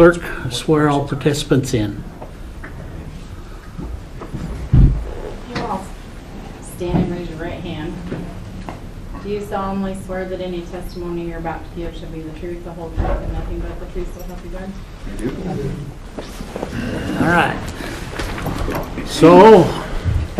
clerk swear all participants in? You all stand and raise your right hand. Do you solemnly swear that any testimony you're about to give shall be the truth, the whole truth, and nothing but the truth, so help you God? All right. So,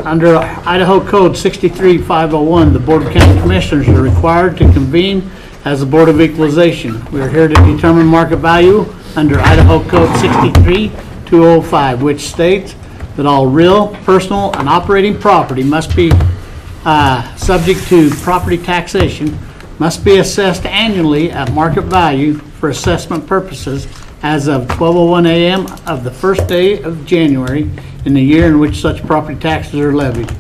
under Idaho Code 63501, the Board of County Commissioners are required to convene as the Board of Equalization. We are here to determine market value under Idaho Code 63205, which states that all real, personal, and operating property must be subject to property taxation, must be assessed annually at market value for assessment purposes as of 12:01 a.m. of the first day of January in the year in which such property taxes are levied.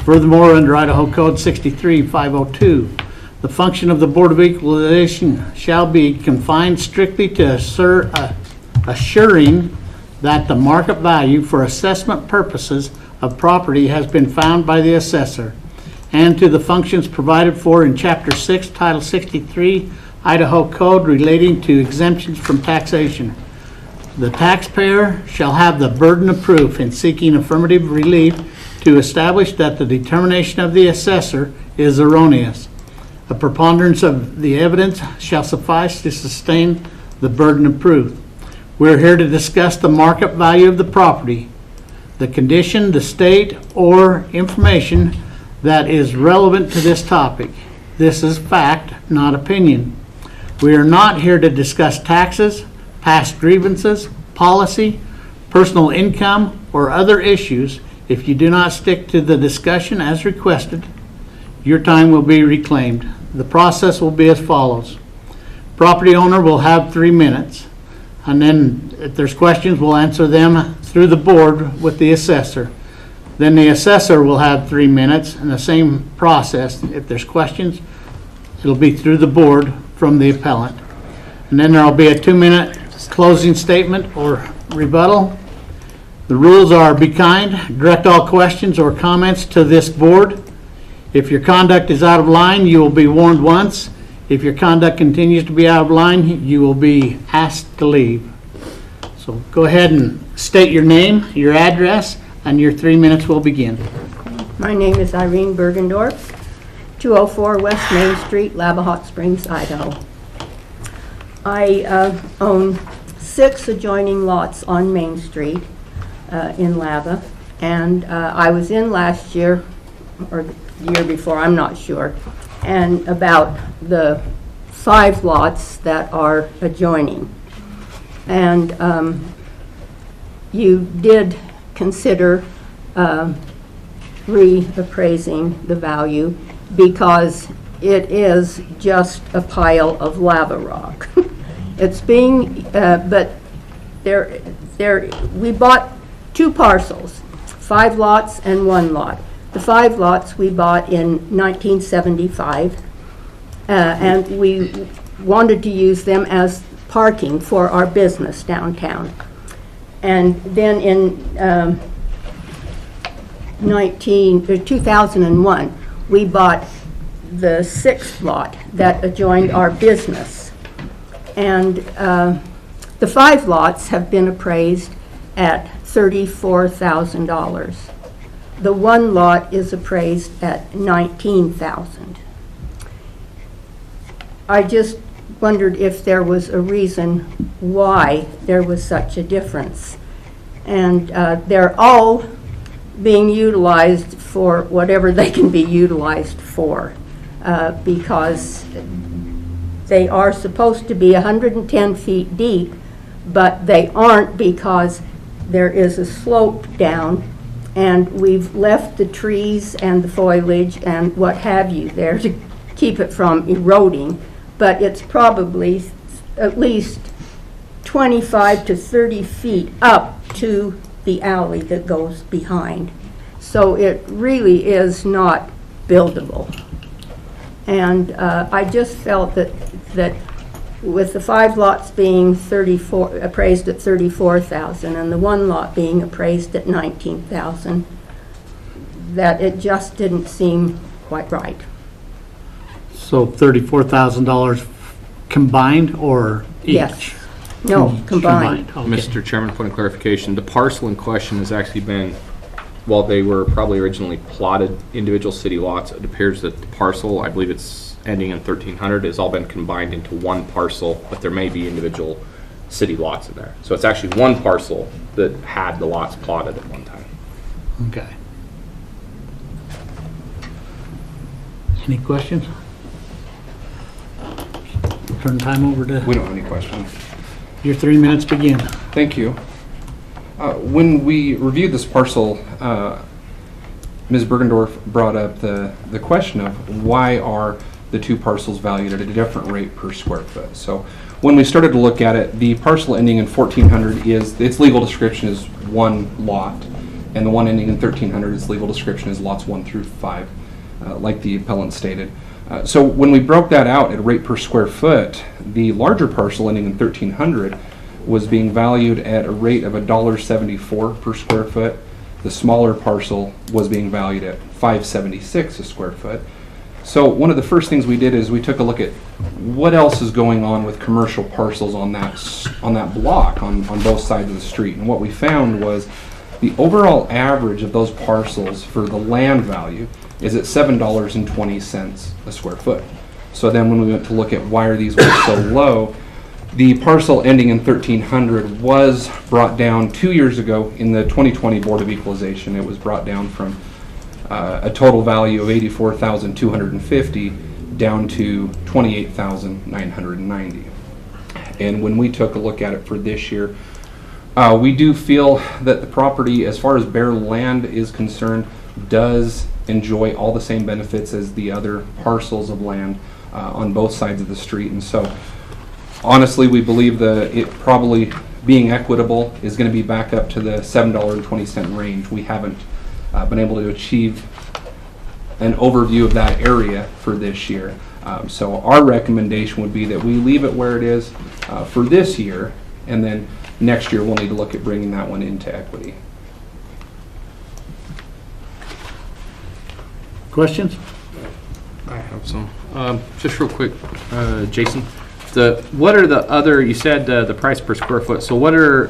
Furthermore, under Idaho Code 63502, the function of the Board of Equalization shall be confined strictly to assuring that the market value for assessment purposes of property has been found by the assessor, and to the functions provided for in Chapter 6, Title 63, Idaho Code relating to exemptions from taxation. The taxpayer shall have the burden of proof in seeking affirmative relief to establish that the determination of the assessor is erroneous. A preponderance of the evidence shall suffice to sustain the burden of proof. We're here to discuss the market value of the property, the condition, the state, or information that is relevant to this topic. This is fact, not opinion. We are not here to discuss taxes, past grievances, policy, personal income, or other issues. If you do not stick to the discussion as requested, your time will be reclaimed. The process will be as follows. Property owner will have 3 minutes, and then if there's questions, we'll answer them through the board with the assessor. Then the assessor will have 3 minutes, and the same process. If there's questions, it'll be through the board from the appellant. And then there'll be a 2-minute closing statement or rebuttal. The rules are: be kind, direct all questions or comments to this board. If your conduct is out of line, you will be warned once. If your conduct continues to be out of line, you will be asked to leave. So go ahead and state your name, your address, and your 3 minutes will begin. My name is Irene Bergendorf, 204 West Main Street, Lava Hot Springs, Idaho. I own 6 adjoining lots on Main Street in Lava, and I was in last year, or the year before, I'm not sure, and about the 5 lots that are adjoining. And you did consider reappraising the value because it is just a pile of lava rock. It's being, but we bought 2 parcels, 5 lots and 1 lot. The 5 lots we bought in 1975, and we wanted to use them as parking for our business downtown. And then in 2001, we bought the 6th lot that adjoined our business. And the 5 lots have been appraised at $34,000. The 1 lot is appraised at $19,000. I just wondered if there was a reason why there was such a difference. And they're all being utilized for whatever they can be utilized for, because they are supposed to be 110 feet deep, but they aren't because there is a slope down, and we've left the trees and the foliage and what have you there to keep it from eroding, but it's probably at least 25 to 30 feet up to the alley that goes behind. So it really is not buildable. And I just felt that with the 5 lots being appraised at $34,000 and the 1 lot being appraised at $19,000, that it just didn't seem quite right. So $34,000 combined or each? Yes. No, combined. Okay. Mr. Chairman, point of clarification, the parcel in question has actually been, while they were probably originally plotted individual city lots, it appears that the parcel, I believe it's ending in 1300, has all been combined into one parcel, but there may be individual city lots in there. So it's actually one parcel that had the lots plotted at one time. Okay. Any questions? Turn time over to, We don't have any questions. your 3 minutes begin. Thank you. When we reviewed this parcel, Ms. Bergendorf brought up the question of why are the two parcels valued at a different rate per square foot. So when we started to look at it, the parcel ending in 1400 is, its legal description is one lot, and the one ending in 1300, its legal description is lots 1 through 5, like the appellant stated. So when we broke that out at rate per square foot, the larger parcel ending in 1300 was being valued at a rate of $1.74 per square foot. The smaller parcel was being valued at $5.76 a square foot. So one of the first things we did is we took a look at what else is going on with commercial parcels on that block on both sides of the street. And what we found was the overall average of those parcels for the land value is at $7.20 a square foot. So then when we went to look at why are these ones so low, the parcel ending in 1300 was brought down 2 years ago in the 2020 Board of Equalization. It was brought down from a total value of $84,250 down to $28,990. And when we took a look at it for this year, we do feel that the property, as far as bare land is concerned, does enjoy all the same benefits as the other parcels of land on both sides of the street. And so honestly, we believe that it probably being equitable is going to be back up to the $7.20 range. We haven't been able to achieve an overview of that area for this year. So our recommendation would be that we leave it where it is for this year, and then next year we'll need to look at bringing that one into equity. Questions? I have some. Just real quick, Jason, what are the other, you said the price per square foot, so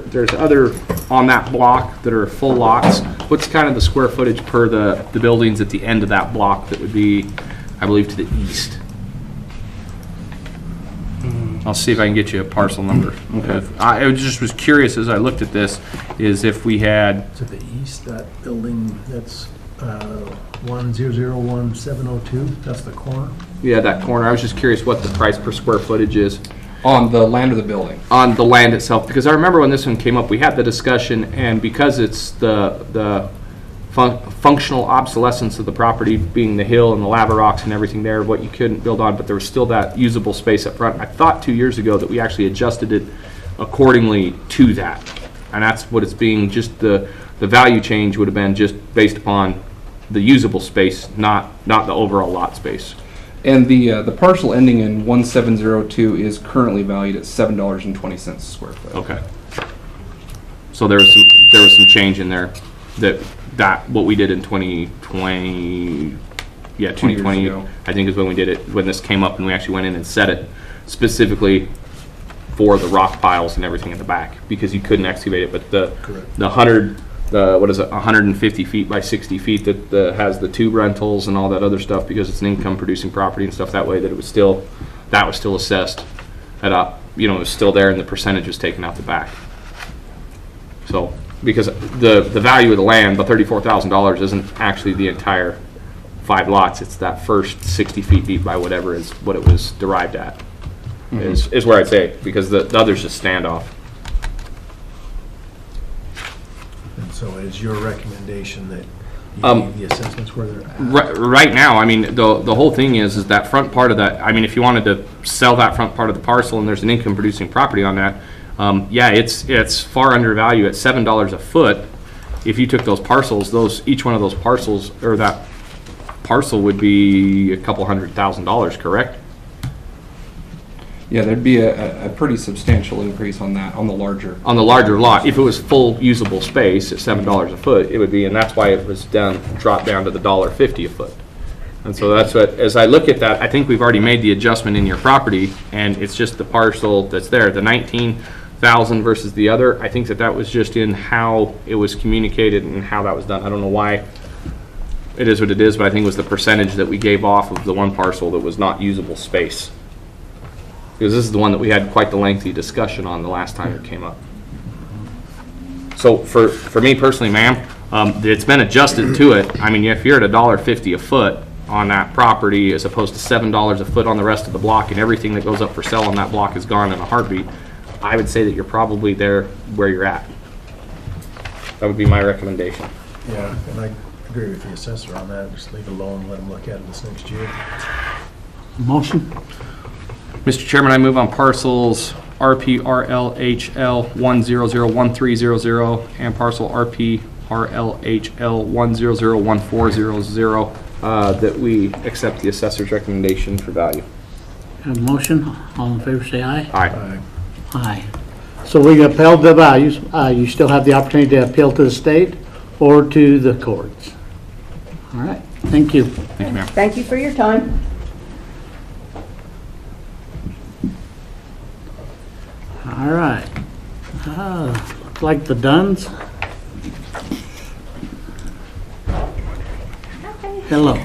there's other on that block that are full lots. What's kind of the square footage per the buildings at the end of that block that would be, I believe, to the east? I'll see if I can get you a parcel number. Okay. I just was curious as I looked at this, is if we had, To the east, that building, that's 1001702, that's the corner. yeah, that corner, I was just curious what the price per square footage is On the land of the building. on the land itself, because I remember when this one came up, we had the discussion, and because it's the functional obsolescence of the property being the hill and the lava rocks and everything there, what you couldn't build on, but there was still that usable space up front. I thought 2 years ago that we actually adjusted it accordingly to that, and that's what it's being, just the value change would have been just based upon the usable space, not the overall lot space. And the parcel ending in 1702 is currently valued at $7.20 a square foot. Okay. So there was some change in there that what we did in 2020, yeah, 2020, ago. I think is when we did it, when this came up and we actually went in and set it specifically for the rock piles and everything in the back, because you couldn't excavate it, but the 150 feet by 60 feet that has the tube rentals and all that other stuff, because it's an income producing property and stuff that way, that was still assessed at it was still there, and the percentage was taken out the back. So because the value of the land, the $34,000, isn't actually the entire 5 lots, it's that first 60 feet deep by whatever is what it was derived at. Is where I'd say, because the others just stand off. And so is your recommendation that you leave the assessments where they're at? Right now, I mean, the whole thing is that front part of that, I mean, if you wanted to sell that front part of the parcel and there's an income producing property on that, yeah, it's far under value at $7 a foot. If you took those parcels, each one of those parcels, or that parcel would be a couple $100,000, correct? Yeah, there'd be a pretty substantial increase on that, on the larger. On the larger lot, if it was full usable space at $7 a foot, it would be, and that's why it was dropped down to the $1.50 a foot. And so that's what, as I look at that, I think we've already made the adjustment in your property, and it's just the parcel that's there. The thousand versus the other. I think that that was just in how it was communicated and how that was done. I don't know why it is what it is, but I think it was the percentage that we gave off of the one parcel that was not usable space. Because this is the one that we had quite the lengthy discussion on the last time it came up. So for me personally, ma'am, it's been adjusted to it. I mean, if you're at $1.50 a foot on that property as opposed to $7 a foot on the rest of the block, and everything that goes up for sale on that block is gone in a heartbeat, I would say that you're probably there where you're at. That would be my recommendation. Yeah, and I agree with the assessor on that. Just leave it alone, let them look at it this next year. Motion? Mr. Chairman, I move on parcels RPRLHL 1001300 and parcel RPRLHL 1001400 that we accept the assessor's recommendation for value. Have a motion? All in favor say aye. Aye. Aye. So we upheld the values. You still have the opportunity to appeal to the state or to the courts. All right, thank you. Thank you, ma'am. Thank you for your time. All right. Looks like the Duns. Hello.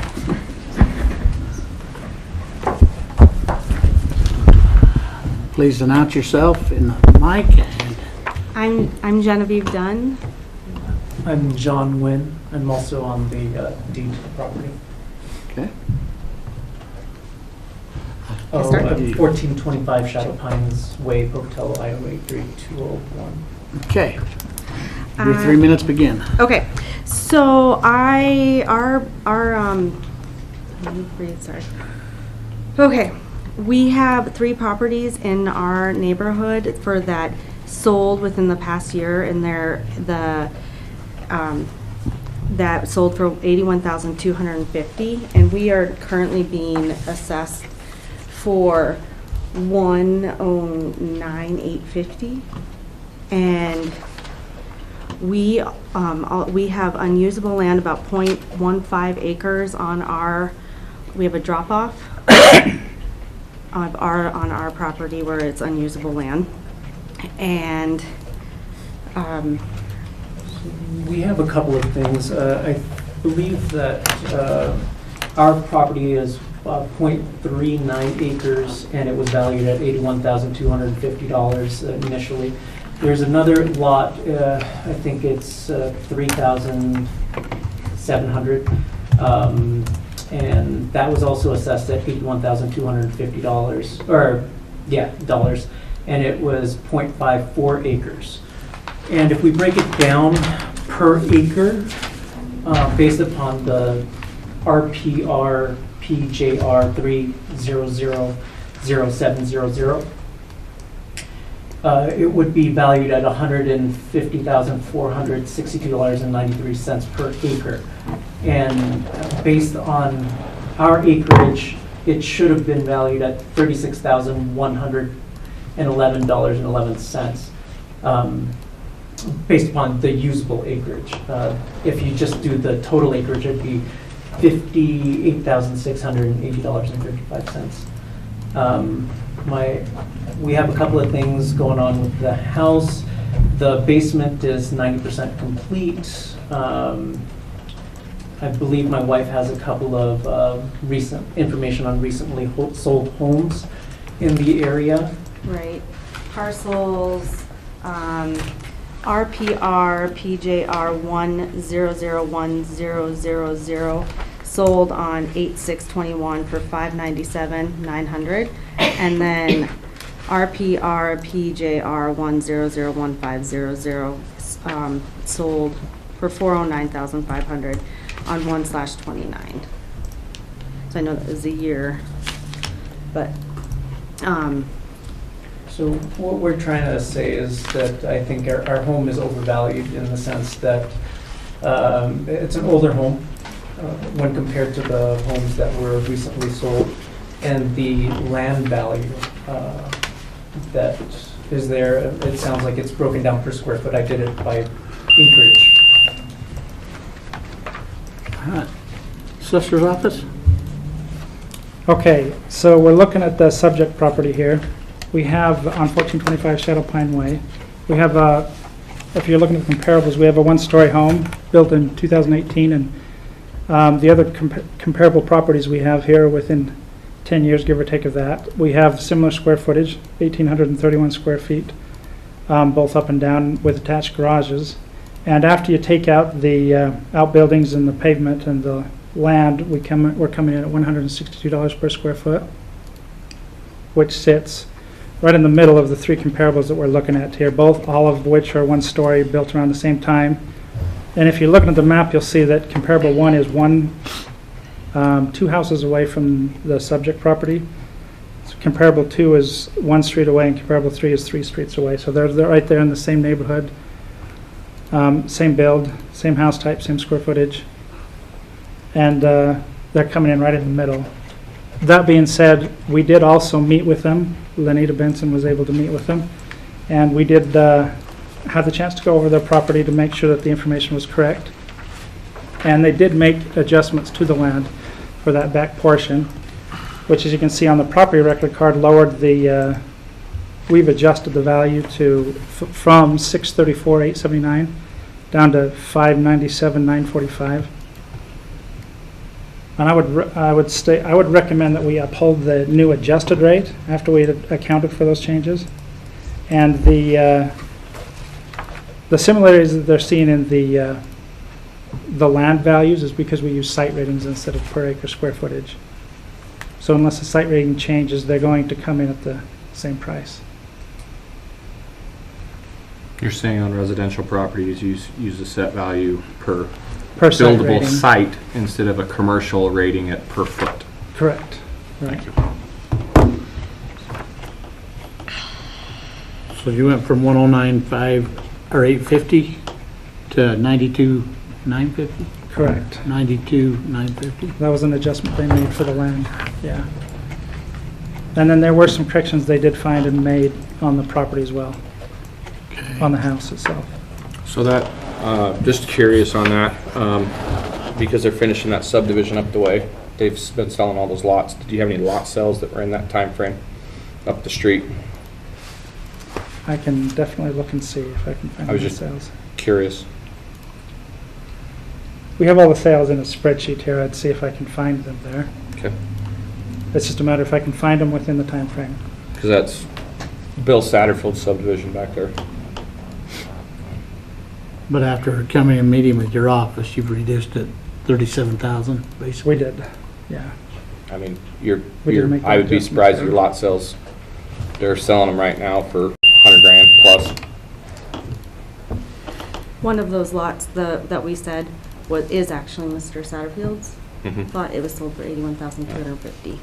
Please announce yourself in the mic. I'm Genevieve Dunn. I'm John Wynn. I'm also on the deed to the property. Okay. Oh, start? 1425 Shadow Pines Way, Pocatello, Iowa 83201. Okay. Your 3 minutes begin. Okay, so let me breathe, sorry. Okay, we have 3 properties in our neighborhood for that sold within the past year, and that sold for $81,250, and we are currently being assessed for $109,850, and we have unusable land about 0.15 acres on we have a drop off on our property where it's unusable land, and We have a couple of things. I believe that our property is 0.39 acres, and it was valued at $81,250 initially. There's another lot, I think it's 3,700, and that was also assessed at $81,250, dollars, and it was 0.54 acres. And if we break it down per acre, based upon the RPR PJR 3000700, it would be valued at $150,462.93 per acre. And based on our acreage, it should have been valued at $36,111.11. Based upon the usable acreage. If you just do the total acreage, it'd be $58,680.55. We have a couple of things going on with the house. The basement is 90% complete. I believe my wife has a couple of recent information on recently sold homes in the area. right, parcels, RPR PJR 1001000 sold on 8/6/21 for $597,900, and then RPR PJR 1001500 sold for $409,500 on 1/29. So I know that was a year, but So what we're trying to say is that I think our home is overvalued in the sense that it's an older home when compared to the homes that were recently sold, and the land value that is there, it sounds like it's broken down per square foot. I did it by acreage. All right. Assessor's office? Okay, so we're looking at the subject property here. we have on 1425 Shadow Pine Way, we have if you're looking at the comparables, we have a one-story home built in 2018, and the other comparable properties we have here within 10 years, give or take of that. We have similar square footage, 1,831 square feet, both up and down with attached garages. And after you take out the outbuildings and the pavement and the land, we're coming in at $162 per square foot, which sits right in the middle of the three comparables that we're looking at here, all of which are one story, built around the same time. And if you're looking at the map, you'll see that comparable 1 is 2 houses away from the subject property. So comparable 2 is 1 street away, and comparable 3 is 3 streets away. So they're right there in the same neighborhood, same build, same house type, same square footage, and they're coming in right in the middle. That being said, we did also meet with them. Lenita Benson was able to meet with them, and we did have the chance to go over their property to make sure that the information was correct. And they did make adjustments to the land for that back portion, which, as you can see on the property record card, lowered the, we've adjusted the value to from $634,879 down to $597,945. And I would recommend that we uphold the new adjusted rate after we had accounted for those changes. And the similarities that they're seeing in the land values is because we use site ratings instead of per acre square footage. So unless the site rating changes, they're going to come in at the same price. You're saying on residential properties, use a set value per Site buildable rating. site instead of a commercial rating it per foot. Correct. Right. Thank you. So you went from 109.5 or 850 to 92.950? Correct. 92.950? That was an adjustment they made for the land, yeah. And then there were some corrections they did find and made on the property as well, on the house itself. So that, just curious on that, because they're finishing that subdivision up the way. They've been selling all those lots. Did you have any lot sales that were in that time frame up the street? I can definitely look and see if I can find I was the just- sales. Curious. We have all the sales in a spreadsheet here. I'd see if I can find them there. Okay. It's just a matter if I can find them within the time frame. Because that's Bill Satterfield's subdivision back there. But after coming and meeting with your office, you've reduced it 37,000, basically. We did, yeah. I mean, We did make I would be that surprised at adjustment. your lot sales. They're selling them right now for 100 grand plus. One of those lots that we said is actually Mr. Satterfield's Mhm. lot. It was sold for $81,250.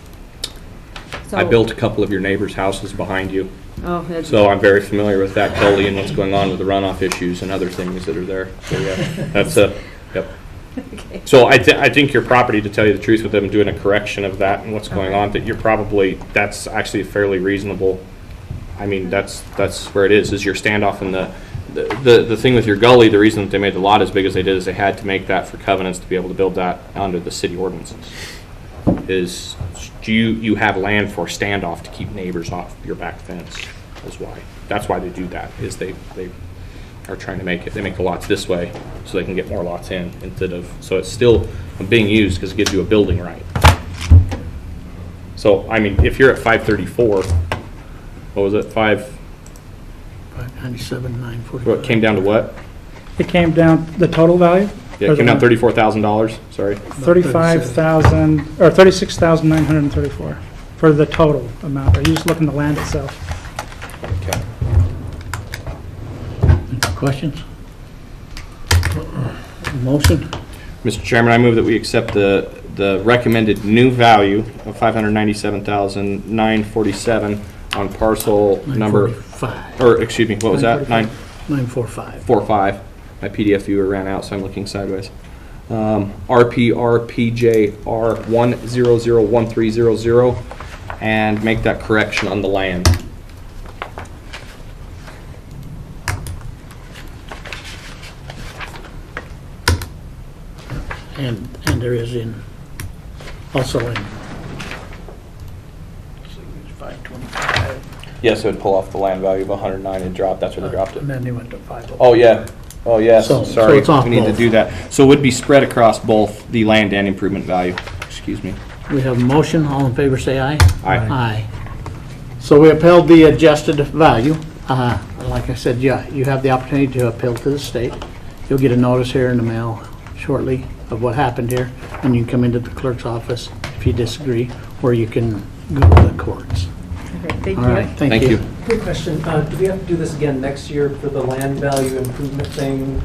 I built a couple of your neighbors' houses behind you, Oh, it's- so I'm very familiar with that gully and what's going on with the runoff issues and other things that are there. So yeah, that's yep. okay. So I think your property, to tell you the truth, with them doing a correction of that and what's going on, that that's actually fairly reasonable. I mean, that's where it is your standoff. And the thing with your gully, the reason that they made the lot as big as they did is they had to make that for covenants to be able to build that under the city ordinances. Is you have land for standoff to keep neighbors off your back fence is why. That's why they do that, is they are trying to make the lots this way so they can get more lots in instead of, so it's still being used because it gives you a building right. So, I mean, if you're at 534, what was it, 597,945. what came down to what? It came down, the total value? Yeah, it came down $34,000, sorry. 35,000, or 36,934 for the total amount. Are you just looking at the land itself? Okay. Questions? Motion? Mr. Chairman, I move that we accept the recommended new value of $597,947 on parcel number, 945. or excuse me, what was that? 945. 945. My PDF viewer ran out, so I'm looking sideways. RPRPJR 1001300, and make that correction on the land. And there is also in 525. Yes, it would pull off the land value of 109 and drop, that's where they dropped it. And then they went to 5. Oh, yeah. Oh, yes, So sorry. it's off We need to both. do that. So it would be spread across both the land and improvement value. Excuse me. We have a motion, all in favor say aye. Aye. Aye. So we upheld the adjusted value. Like I said, yeah, you have the opportunity to appeal to the state. You'll get a notice here in the mail shortly of what happened here, and you can come into the clerk's office if you disagree, or you can go to the courts. Okay, thank All right, you. thank you. Quick question, do we have to do this again next year for the land value improvement thing?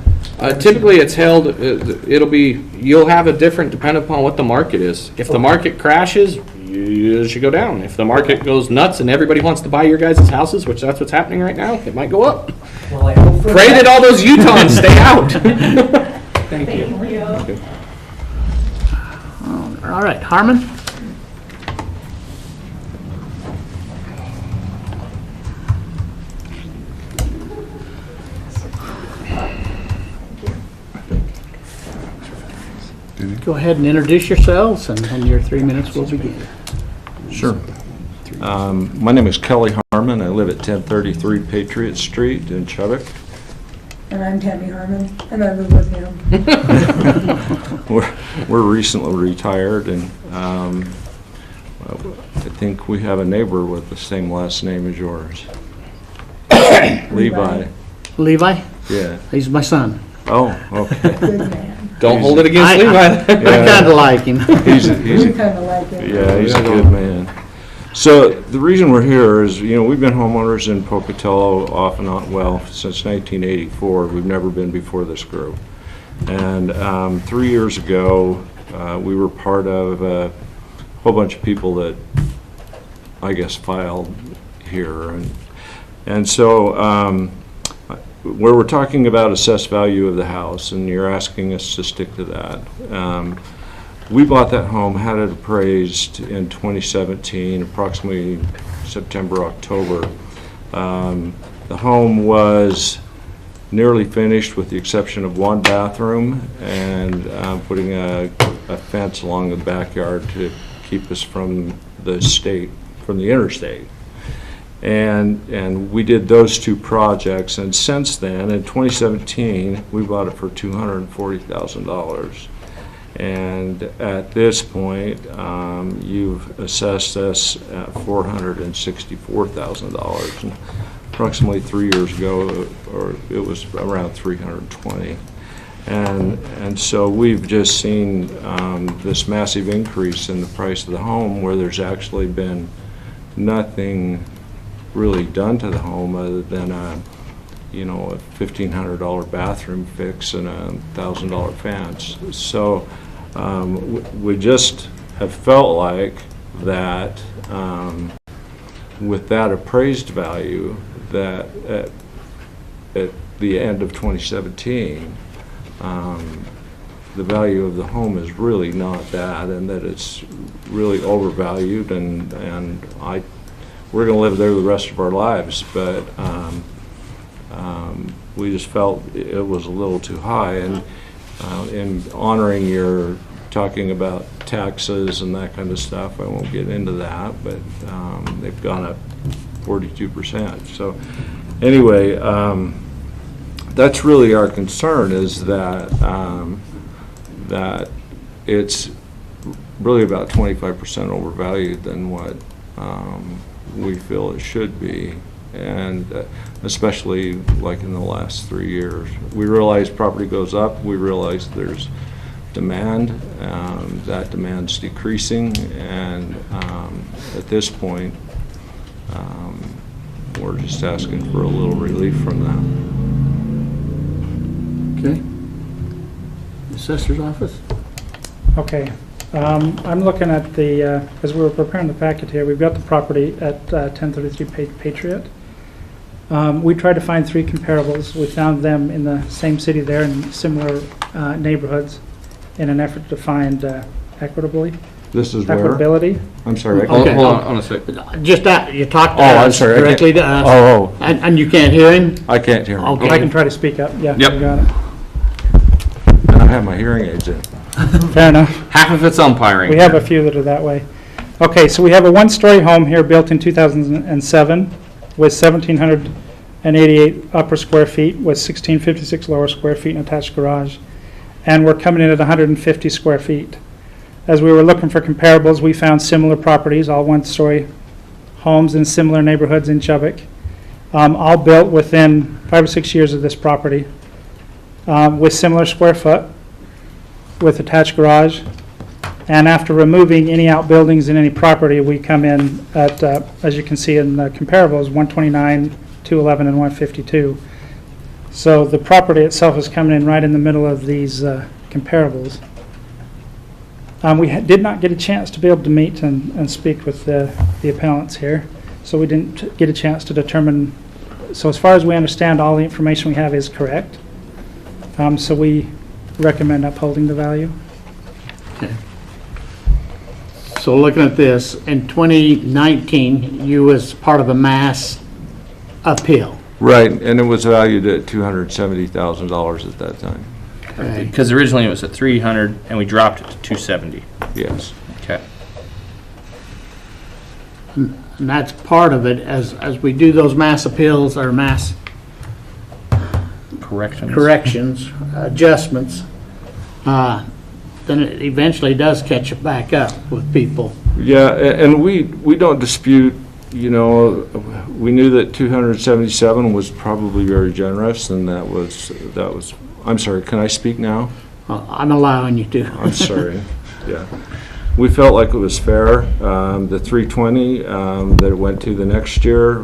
Typically, it's held, it'll be, you'll have a different depending upon what the market is. If the market crashes, you should go down. If the market goes nuts and everybody wants to buy your guys' houses, which that's what's happening right now, it might go up. Well, I hope for Pray that all those Utahns stay out. Thank you. All right, Harmon? Go ahead and introduce yourselves, and your 3 minutes will begin. Sure. My name is Kelly Harmon. I live at 1033 Patriot Street in Chubbuck. And I'm Tammy Harmon, and I live with him. We're recently retired, and I think we have a neighbor with the same last name as yours. Levi. Levi? Yeah. He's my son. Oh, okay. Good man. Don't hold it against Levi. I kind of like him. He's We kind of like it. Yeah, he's a good man. So the reason we're here is, we've been homeowners in Pocatello off and on, well, since 1984. We've never been before this group. And 3 years ago, we were part of a whole bunch of people that, I guess, filed here. And so where we're talking about assessed value of the house, and you're asking us to stick to that. We bought that home, had it appraised in 2017, approximately September, October. The home was nearly finished with the exception of one bathroom and putting a fence along the backyard to keep us from the interstate. And we did those two projects, and since then, in 2017, we bought it for $240,000. And at this point, you've assessed us at $464,000. And approximately 3 years ago, or it was around $320,000. And so we've just seen this massive increase in the price of the home, where there's actually been nothing really done to the home other than a $1,500 bathroom fix and a $1,000 fence. So we just have felt like that with that appraised value, that at the end of 2017, the value of the home is really not that, and that it's really overvalued, and we're going to live there the rest of our lives, but we just felt it was a little too high. And in honoring your talking about taxes and that kind of stuff, I won't get into that, but they've gone up 42%. So anyway, that's really our concern, is that that it's really about 25% overvalued than what we feel it should be, and especially like in the last 3 years. We realize property goes up, we realize there's demand, that demand's decreasing, and at this point, we're just asking for a little relief from that. Okay. Assessor's office? Okay. I'm looking at the, as we were preparing the packet here, we've got the property at 1033 Patriot. We tried to find three comparables. We found them in the same city there in similar neighborhoods in an effort to find This is where? equitability. I'm sorry. Hold Okay. on a second. Just that, you talked to I'm us, sorry, I can't- directly to us, Oh, and you can't hear him? I can't hear. Okay. I can try to speak up. Yeah, Yep. you got it. And I have my hearing aids in. Fair enough. Half of it's umpiring. We have a few that are that way. Okay, so we have a one-story home here built in 2007. with 1,788 upper square feet, with 1,656 lower square feet and attached garage. And we're coming in at 150 square feet. As we were looking for comparables, we found similar properties, all one-story homes in similar neighborhoods in Chubbuck, all built within 5 or 6 years of this property, with similar square foot, with attached garage. And after removing any outbuildings in any property, we come in at, as you can see in the comparables, 129, 211, and 152. So the property itself is coming in right in the middle of these comparables. We did not get a chance to be able to meet and speak with the appellants here, so we didn't get a chance to determine. So as far as we understand, all the information we have is correct. So we recommend upholding the value. Okay. So looking at this, in 2019, you was part of a mass appeal. Right, and it was valued at $270,000 at that time. Okay. Because originally it was at 300 and we dropped it to 270. Yes. Okay. And that's part of it, as we do those mass appeals or mass corrections, adjustments, then it eventually does catch it back up with people. Yeah, and we don't dispute, you know, we knew that 277 was probably very generous, and that was, I'm sorry, can I speak now? I'm allowing you to. I'm sorry, yeah. We felt like it was fair. The 320 that it went to the next year,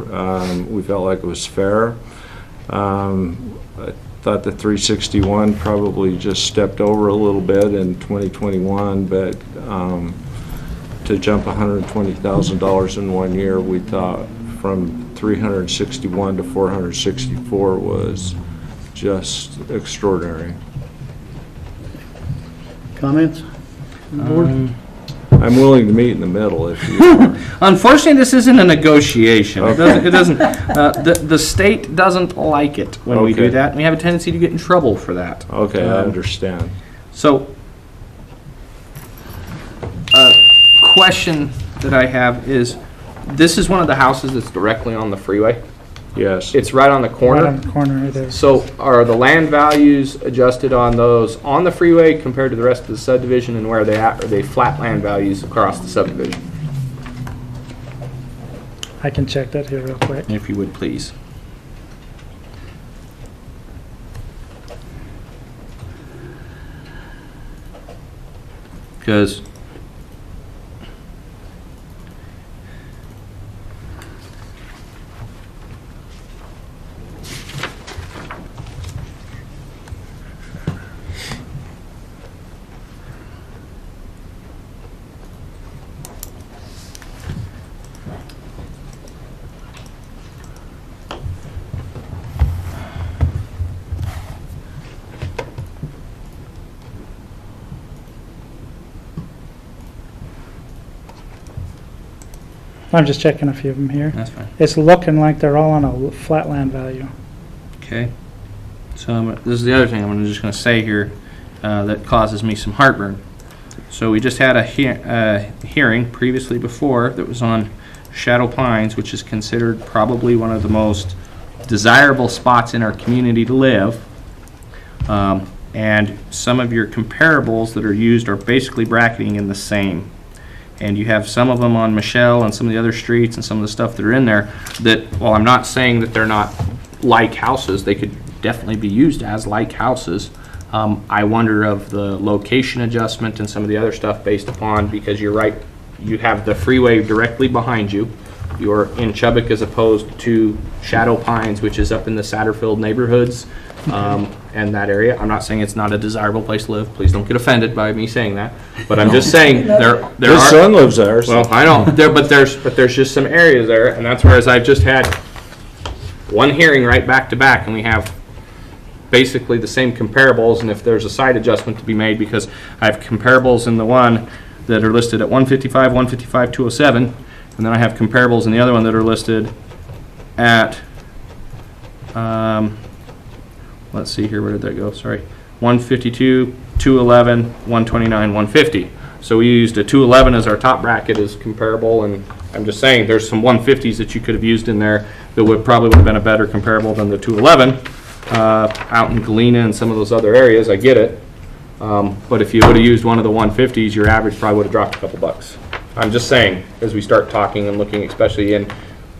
we felt like it was fair. I thought the 361 probably just stepped over a little bit in 2021, but to jump $120,000 in 1 year, we thought from 361 to 464 was just extraordinary. Comments? I'm willing to meet in the middle if you are. Unfortunately, this isn't a negotiation. Okay. It doesn't. The state doesn't like it when we do Okay. that, and we have a tendency to get in trouble for that. Okay, I understand. So, question that I have is, this is one of the houses that's directly on the freeway. Yes. It's right on the corner. Right on the corner right there. So are the land values adjusted on those on the freeway compared to the rest of the subdivision, and where are they at? Are they flat land values across the subdivision? I can check that here real quick. If you would, please. Because I'm just checking a few of them here. that's fine. It's looking like they're all on a flat land value. Okay. So this is the other thing I'm just going to say here that causes me some heartburn. So we just had a hearing previously before that was on Shadow Pines, which is considered probably one of the most desirable spots in our community to live. And some of your comparables that are used are basically bracketing in the same. And you have some of them on Michelle and some of the other streets and some of the stuff that are in there that, while I'm not saying that they're not like houses, they could definitely be used as like houses. I wonder of the location adjustment and some of the other stuff based upon, because you're right, you have the freeway directly behind you. You're in Chubbuck as opposed to Shadow Pines, which is up in the Satterfield neighborhoods and that area. I'm not saying it's not a desirable place to live. Please don't get offended by me saying that. But I'm just saying there His are. son lives there. So. Well, I know, but there's just some areas there, and that's whereas I've just had one hearing right back to back, and we have basically the same comparables, and if there's a side adjustment to be made, because I have comparables in the one that are listed at 155, 155, 207, and then I have comparables in the other one that are listed at, let's see here, where did that go? Sorry. 152, 211, 129, 150. So we used a 211 as our top bracket as comparable, and I'm just saying there's some 150s that you could have used in there that would probably would have been a better comparable than the 211 out in Galena and some of those other areas. I get it. But if you would have used one of the 150s, your average probably would have dropped a couple bucks. I'm just saying, as we start talking and looking, especially in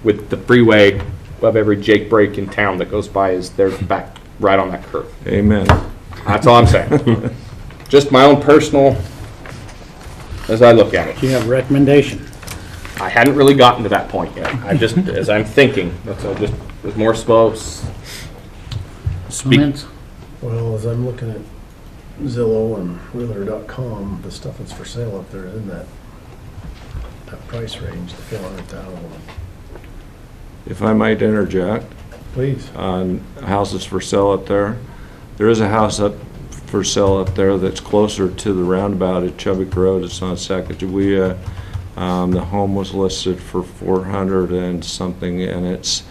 with the freeway of every Jake break in town that goes by, is they're back right on that curve. Amen. That's all I'm saying. Just my own personal, as I look at it. Do you have a recommendation? I hadn't really gotten to that point yet. I just, as I'm thinking, that's I just was more slow. Speak. Comments? Well, as I'm looking at Zillow and Realtor.com, the stuff that's for sale up there is in that price range, the 400,000. If I might interject, Please. on houses for sale up there, there is a house up for sale up there that's closer to the roundabout at Chubbuck Road. It's on Sacagawea. The home was listed for 400 and something, and it's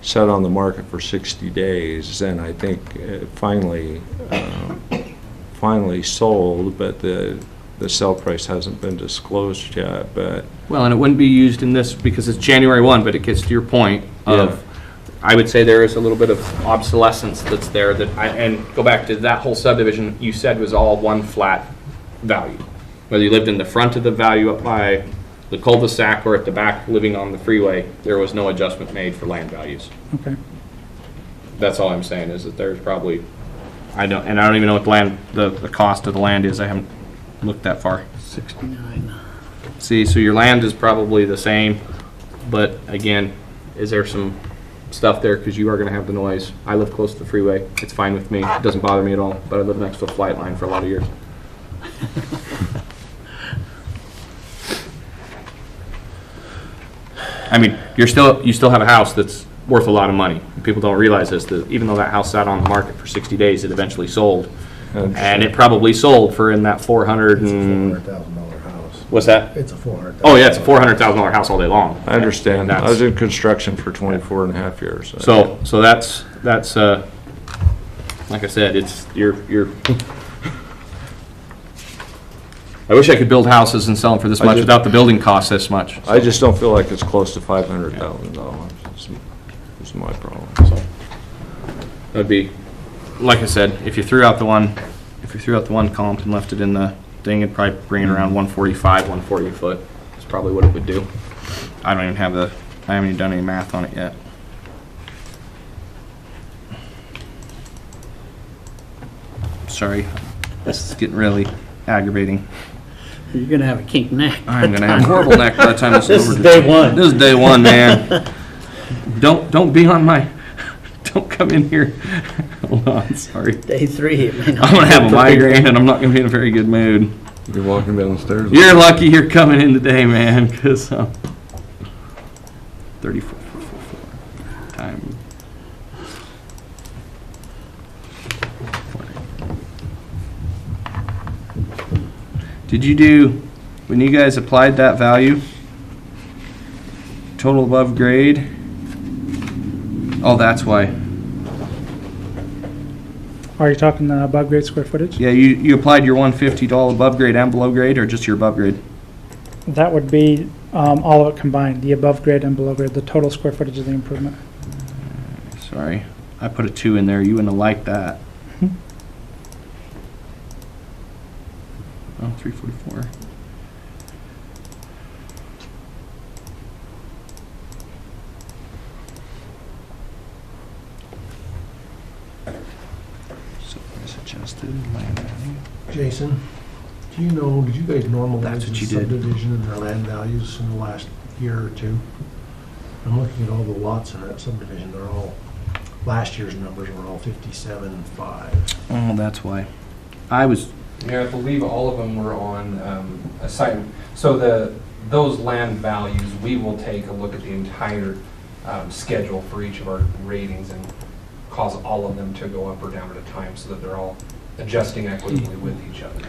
set on the market for 60 days, and I think it finally sold, but the sale price hasn't been disclosed yet. But Well, and it wouldn't be used in this because it's January 1, but it gets to your point of, Yeah. I would say there is a little bit of obsolescence that's there that and go back to that whole subdivision you said was all one flat value. Whether you lived in the front of the value up by the cul-de-sac or at the back living on the freeway, there was no adjustment made for land values. Okay. That's all I'm saying is that there's probably, I don't even know what the cost of the land is. I haven't looked that far. 69. See, so your land is probably the same, but again, is there some stuff there? Because you are going to have the noise. I live close to the freeway. It's fine with me. It doesn't bother me at all, but I live next to a flight line for a lot of years. I mean, you still have a house that's worth a lot of money. People don't realize this, that even though that house sat on the market for 60 days, it eventually sold. And it probably sold for in that 400 It's a and... $400,000 house. What's that? It's a $400,000. Oh, yeah, it's a $400,000 house all day long. I understand. And I that's- was in construction for 24 and a half years. So that's, like I said, it's, you're, I wish I could build houses and sell them for this much without the building costs this much. I just don't feel like it's close to $500,000. It's my problem. That'd be, like I said, if you threw out the one comp and left it in the thing, it'd probably bring it around 145, 140 a foot. That's probably what it would do. I haven't even done any math on it yet. Sorry, this is getting really aggravating. You're gonna have a kink neck. I'm gonna have a horrible neck by the time this is This over. is day one. This is day one, man. Don't be on my, don't come in here. Hold on, sorry. Day 3, it may not I'm gonna be have a for migraine and I'm not gonna be in a very good mood. You're walking down the stairs. You're lucky you're coming in today, man, because 34 time. Did you do, when you guys applied that value, total above grade? Oh, that's why. Are you talking the above grade square footage? Yeah, you applied your 150 to all above grade and below grade, or just your above grade? That would be all of it combined, the above grade and below grade, the total square footage of the improvement. Sorry, I put a 2 in there. You wouldn't have liked that. Oh, 344. So it's adjusted land value. Jason, do you know, did you guys normalize That's what the you did. subdivision and their land values in the last year or two? I'm looking at all the lots in that subdivision, they're all, last year's numbers were all 57.5. Oh, that's why. I was, Yeah, I believe all of them were on a site. So those land values, we will take a look at the entire schedule for each of our ratings and cause all of them to go up or down at a time so that they're all adjusting equitably with each other.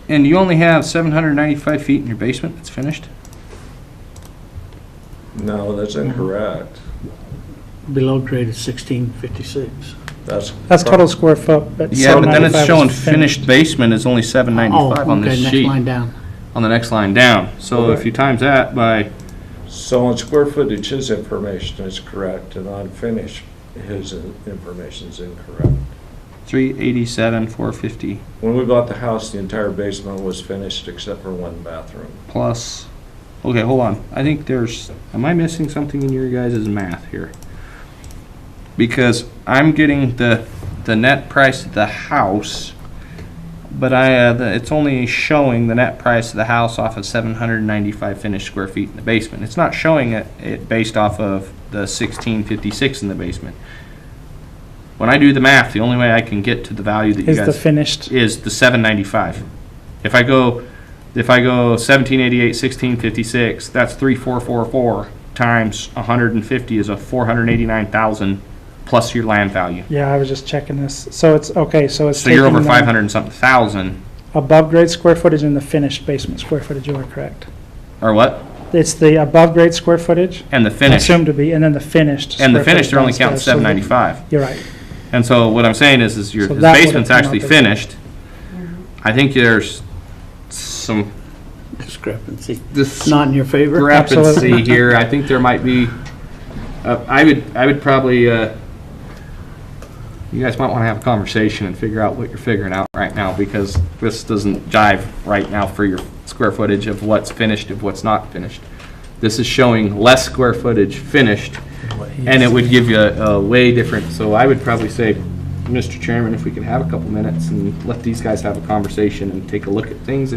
and you only have 795 feet in your basement that's finished? No, that's incorrect. Below grade is 1656. That's total square foot, but Yeah, but then it's 795 showing is finished basement is only 795 on this Oh, okay, sheet. next line down. On the next line down. So if you times that by So on square footage, his information is correct, and on finish, his information is incorrect. 387, 450 When we bought the house, the entire basement was finished except for one bathroom. plus. Okay, hold on. I think am I missing something in your guys' math here? Because I'm getting the net price of the house, but it's only showing the net price of the house off of 795 finished square feet in the basement. It's not showing it based off of the 1656 in the basement. When I do the math, the only way I can get to the value that you Is guys the finished, is the 795. If I go 1788, 1656, that's 3444 times 150 is a 489,000 plus your land value. yeah, I was just checking this. So it's, okay, so it's So you're over taking 500 and something thousand, above grade square footage and the finished basement square footage, you are correct. or what? It's the above grade square footage, And the finish. assumed to be, and then the finished. And the square finish, footage they're only counting downstairs, so that- 795. You're right. And so what I'm saying is your So his that would've basement's come actually up as- finished. I think there's some Discrepancy. discrepancy Not in your favor? Absolutely. here. I think there might be, I would probably, you guys might want to have a conversation and figure out what you're figuring out right now, because this doesn't jive right now for your square footage of what's finished, of what's not finished. This is showing less square footage finished, and it would give you a way different, so I would probably say, Mr. Chairman, if we could have a couple minutes and let these guys have a conversation and take a look at things, if